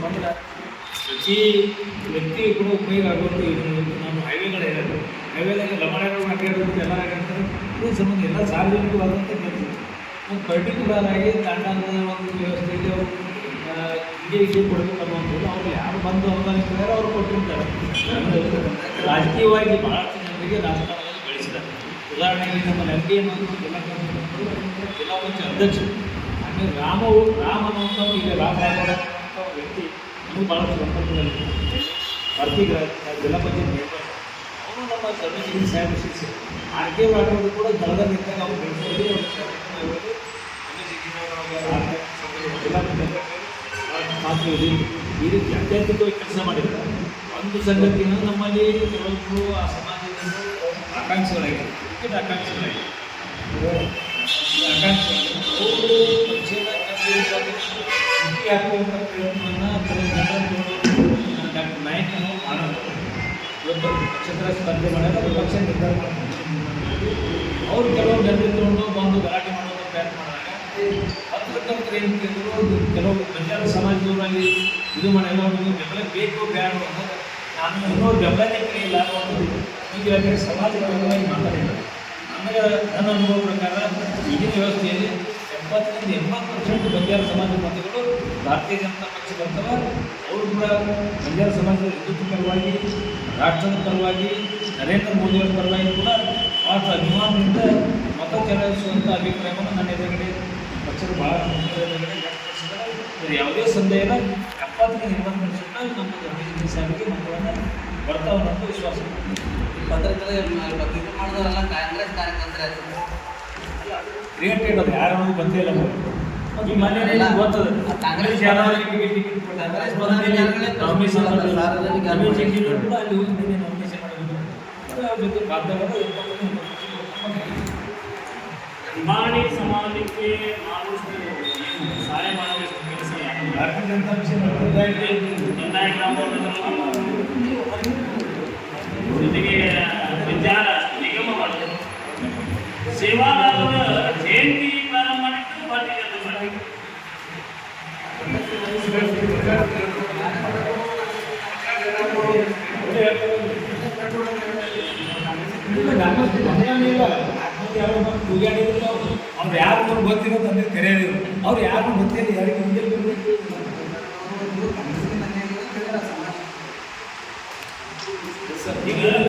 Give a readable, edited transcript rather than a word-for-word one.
ಬಂದ್ರೆ ಪ್ರತಿ ವ್ಯಕ್ತಿ ಕೂಡ ಉಪಯೋಗ ಆಗೋದು ಇದು ನಮ್ಮ ಹೈವೇಗಳಿರೋದು ಹೈವೇದಾಗ ಲಮಾಣಗಳು ಅಡ್ಡಾಡೋದು ಎಲ್ಲ ಆಗಿರ್ತಾರೆ ಇದು ಸಂಬಂಧ ಎಲ್ಲ ಸಾರ್ವಜನಿಕವಾದಂಥ ಕೆಲಸ ಒಂದು ಪರ್ಟಿಕ್ಯುಲರ್ ಆಗಿ ತಾಂಡದ ಒಂದು ವ್ಯವಸ್ಥೆಗೆ ಹಿಂಗೆ ವಿಷಯ ಕೊಡಬೇಕು ಅನ್ನುವಂಥದ್ದು ಅವ್ರು ಯಾರು ಬಂದು ಅವಕಾಶ ಅವ್ರು ಕೊಟ್ಟಿರ್ತಾರೆ. ರಾಜಕೀಯವಾಗಿ ಭಾಳಷ್ಟು ಜನರಿಗೆ ರಾಜಕಾರಣದಲ್ಲಿ ಬೆಳೆಸಿದ್ದಾರೆ. ಉದಾಹರಣೆಗೆ ನಮ್ಮ ಎಂ ಪಿ ಅನ್ನೋದು ಜಿಲ್ಲಾ ಪಂಚಾಯತ್ ಅಧ್ಯಕ್ಷರು ಆಮೇಲೆ ರಾಮ ಅನ್ನುವಂಥವ್ರು ಈಗ ರಾಮರಾಜ ವ್ಯಕ್ತಿ ಇನ್ನೂ ಭಾಳಷ್ಟು ಸಂಪರ್ಕದಲ್ಲಿ ಭಾರತೀಯ ಜಿಲ್ಲಾ ಪಂಚಾಯತ್ ಮೆಂಬರ್ ಅವರು ನಮ್ಮ ಸರ್ವೇಶ್ವರಿ ಸಾಹೇಬ್ ಶಿಕ್ಷೆ ಆರ್ಕೆ ಮಾಡೋದು ಕೂಡ ದಳದಲ್ಲಿದ್ದಾಗ ಅವ್ರು ಬೆಳೆಸೋದು ಜಿಲ್ಲಾ ಪಂಚಾಯತ್ ಮಾತು ಇದೆ. ಈ ರೀತಿ ಅತ್ಯಂತಿಕವಾಗಿ ಕೆಲಸ ಮಾಡಿದ್ದಾರೆ. ಒಂದು ಸಂಗತಿಯನ್ನು ನಮ್ಮಲ್ಲಿ ಕೆಲವೊಬ್ಬರು ಆ ಸಮಾಜದಲ್ಲಿ ಆಕಾಂಕ್ಷೆಗಳಾಗಿದೆ, ಕ್ರಿಕೆಟ್ ಆಕಾಂಕ್ಷೆಗಳಾಗಿದೆ ಅವರು ಪಕ್ಷದ ಸ್ಥಿತಿ ಹಾಕುವಂಥ ಪ್ರಯತ್ನವನ್ನು ಕೆಲವು ಜನರು ಡಾಕ್ಟರ್ ನಾಯಕನು ಮಾಡೋದು. ಇವತ್ತು ಪಕ್ಷದ ಸ್ಪರ್ಧೆ ಮಾಡಿದ್ರೆ ಅದು ಪಕ್ಷ ನಿರ್ಧಾರ ಮಾಡ್ತಾರೆ. ಅವರು ಕೆಲವು ಜನರು ತಗೊಂಡು ಬಂದು ಗಲಾಟೆ ಮಾಡುವಂಥ ಪ್ರಯತ್ನ ಮಾಡಿದಾಗ ಪತ್ರಕರ್ತರು ಏನು ಕೇಳಿದ್ರು ಕೆಲವು ಬಂಜಾರ ಸಮಾಜದವರಾಗಿ ಇದು ಮಾಡಿಲ್ಲ ಅವ್ರಿಗೆ ಬೆಂಬಲ ಬೇಕು ಬೇಡ ಅನ್ನೋದು ನಾನು ಇನ್ನೊಂದು ಬೆಂಬಲನೇ ಕರೆಯಿಲ್ಲ ಅನ್ನೋದು ಈಗ ಸಮಾಜವಾಗಿ ಮಾತಾಡಿಲ್ಲ. ನನಗೆ ನನ್ನ ಅನುಭವ ಪ್ರಕಾರ ಈಗಿನ ವ್ಯವಸ್ಥೆಯಲ್ಲಿ 70% ಬಂಜಾರ ಸಮಾಜದ ಮತಗಳು ಭಾರತೀಯ ಜನತಾ ಪಕ್ಷ ಬರ್ತವೆ. ಅವರು ಕೂಡ ಬಂಜಾರ ಸಮಾಜದ ಹಿಂದುತ್ವ ಪರವಾಗಿ ರಾಷ್ಟ್ರದ ಪರವಾಗಿ ನರೇಂದ್ರ ಮೋದಿಯವರ ಪರವಾಗಿ ಕೂಡ ಭಾಳ ಅಭಿಮಾನದಿಂದ ಮತ ಚಲಾಯಿಸುವಂಥ ಅಭಿಪ್ರಾಯವನ್ನು ನನ್ನ ಎದುರುಗಡೆ ಪಕ್ಷದ ಭಾಳ ಎದುರುಗಡೆ ವ್ಯಕ್ತಪಡಿಸಿದ್ದಾರೆ. ಯಾವುದೇ ಸಂದೇಹ 70-80% ನಮ್ಮ ಧರ್ಮೇಂದ್ರ ಸಾರಿಗೆ ಮತವನ್ನು ಬರ್ತಾವೆ ಅನ್ನೋದು ವಿಶ್ವಾಸ. ಇದು ಮಾಡಿದವರೆಲ್ಲ ಕಾಂಗ್ರೆಸ್ ಕಾರ್ಯಕರ್ತರೆ ಕ್ರಿಯೇಟೆಡ್ ಅದು ಯಾರು ಬಂದೇ ಇಲ್ಲ. ಈ ಮನೆ ಗೊತ್ತದ ಕಾಂಗ್ರೆಸ್ ಯಾರಾದ್ರೂ ಟಿಕೆಟ್ ಕಾಂಗ್ರೆಸ್ ಕೂಡ ಅಲ್ಲಿ ಹೋಗಿ ನಾಮಿನೇಷನ್ ಮಾಡಬೇಕು. ಬಾಧ್ಯವಾದ ಹಿಮಾಣಿ ಸಮಾಜಕ್ಕೆ ಮಾಡುವಷ್ಟು ಸಹಾಯ ಮಾಡುವಷ್ಟು ಕೆಲಸ ಭಾರತೀಯ ಜನತಾ ಪಕ್ಷ ಕಂದಾಯ ಗ್ರಾಮ ಜೊತೆಗೆ ವಿಚಾರ ನಿಗಮ ಮಾಡಿದ್ರು. ಸೇವಾದಾರರ ಜಯಂತಿ ಪ್ರಾರಂಭ ಮಾಡಿದ್ದು ಭಾರತೀಯ ಜನತಾ ಪಾರ್ಟಿ. ಅವ್ರು ಯಾರು ಗೊತ್ತಿರೋ ತಂದೆ ಕರೆಯೋದು ಅವ್ರು ಯಾರು ಗೊತ್ತಿಲ್ಲ ಯಾರಿಗೆ ಈಗ